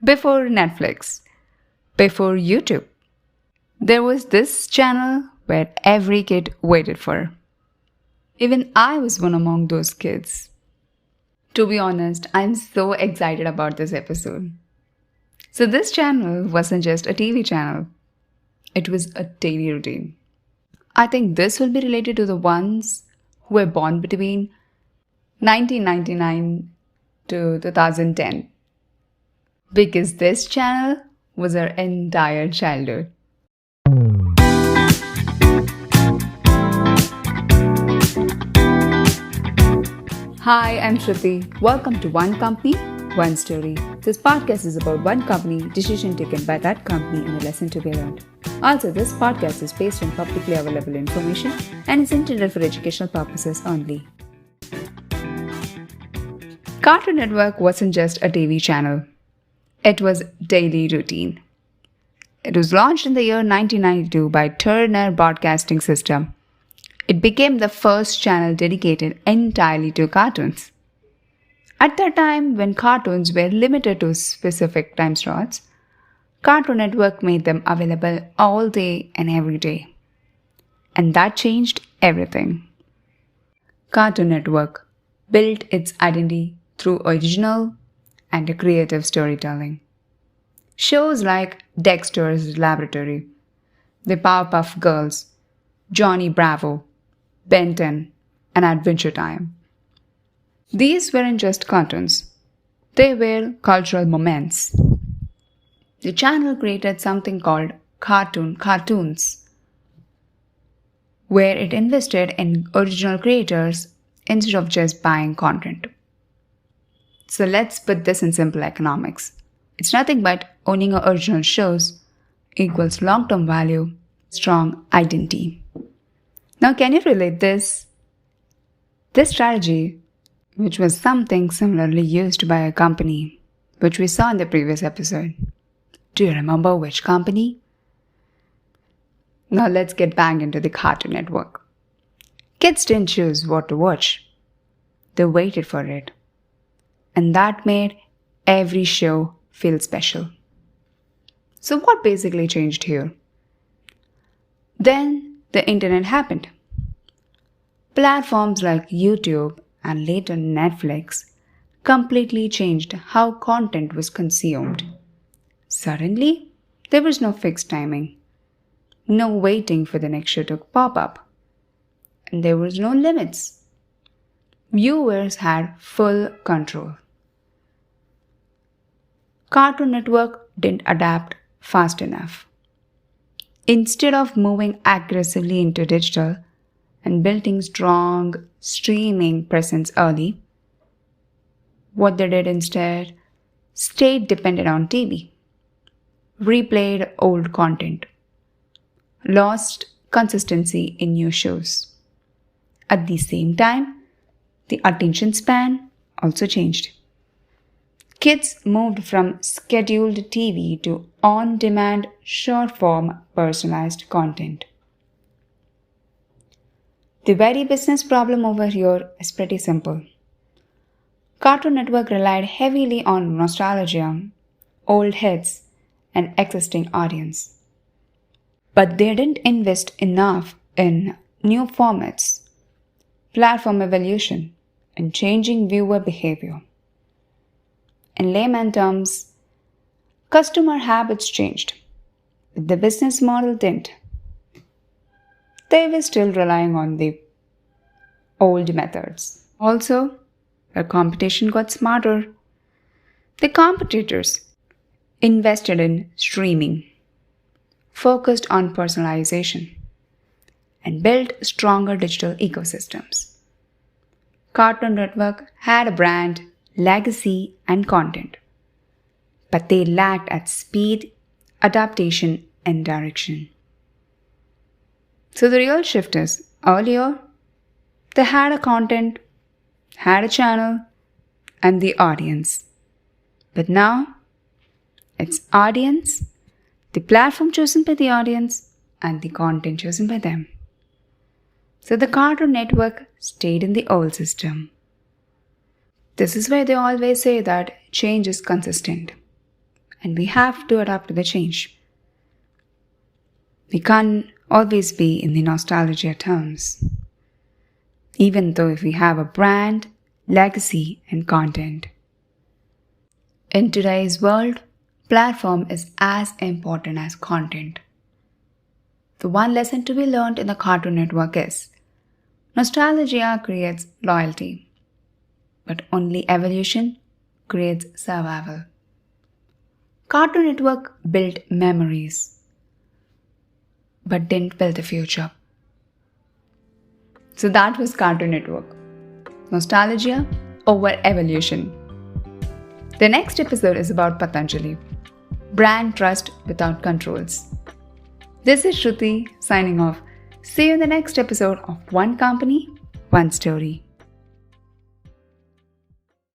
Before Netflix, before YouTube, there was this channel where every kid waited for. Even I was one among those kids. To be honest, I'm so excited about this episode. So, this channel wasn't just a TV channel, it was a daily routine. I think this will be related to the ones who were born between 1999 to 2010 because this channel was our entire childhood. Hi, I'm Shruti. Welcome to One Company, One Story. This podcast is about one company, decision taken by that company, and a lesson to be learned. Also, this podcast is based on publicly available information and is intended for educational purposes only. Cartoon Network wasn't just a TV channel. It was daily routine. It was launched in the year 1992 by Turner Broadcasting System. It became the first channel dedicated entirely to cartoons. At that time, when cartoons were limited to specific time slots, Cartoon Network made them available all day and every day. And that changed everything. Cartoon Network built its identity through original and creative storytelling. Shows like Dexter's Laboratory, The Powerpuff Girls, Johnny Bravo, Ben 10, and Adventure Time. These weren't just cartoons, they were cultural moments. The channel created something called cartoons, where it invested in original creators instead of just buying content. So let's put this in simple economics. It's nothing but owning original shows equals long-term value, strong identity. Now, can you relate this? This strategy, which was something similarly used by a company, which we saw in the previous episode. Do you remember which company? Now, let's get back into the Cartoon Network. Kids didn't choose what to watch, they waited for it. And that made every show feel special. So, what basically changed here? Then the internet happened. Platforms like YouTube and later Netflix completely changed how content was consumed. Suddenly, there was no fixed timing, no waiting for the next show to pop up, and there was no limits. Viewers had full control. Cartoon Network didn't adapt fast enough. Instead of moving aggressively into digital and building strong streaming presence early, what they did instead stayed dependent on TV, replayed old content, lost consistency in new shows. At the same time, the attention span also changed. Kids moved from scheduled TV to on-demand, short-form, personalized content. The very business problem over here is pretty simple. Cartoon Network relied heavily on nostalgia, old hits, and existing audience. But they didn't invest enough in new formats, platform evolution, and changing viewer behavior. In layman terms, customer habits changed, but the business model didn't. They were still relying on the old methods. Also, the competition got smarter. The competitors invested in streaming, focused on personalization, and built stronger digital ecosystems. Cartoon Network had a brand, legacy, and content, but they lacked at speed, adaptation, and direction. So the real shift is, earlier, they had a content, had a channel, and the audience. But now, it's audience, the platform chosen by the audience, and the content chosen by them. So the Cartoon Network stayed in the old system. This is why they always say that change is consistent. and we have to adapt to the change. We can't always be in the nostalgia terms, even though if we have a brand, legacy, and content. In today's world, platform is as important as content. The one lesson to be learned in the Cartoon Network is nostalgia creates loyalty, but only evolution creates survival. Cartoon Network built memories, but didn't build the future. So that was Cartoon Network. Nostalgia over evolution. The next episode is about Patanjali, brand trust without controls. This is Shruti signing off. See you in the next episode of One Company, One Story.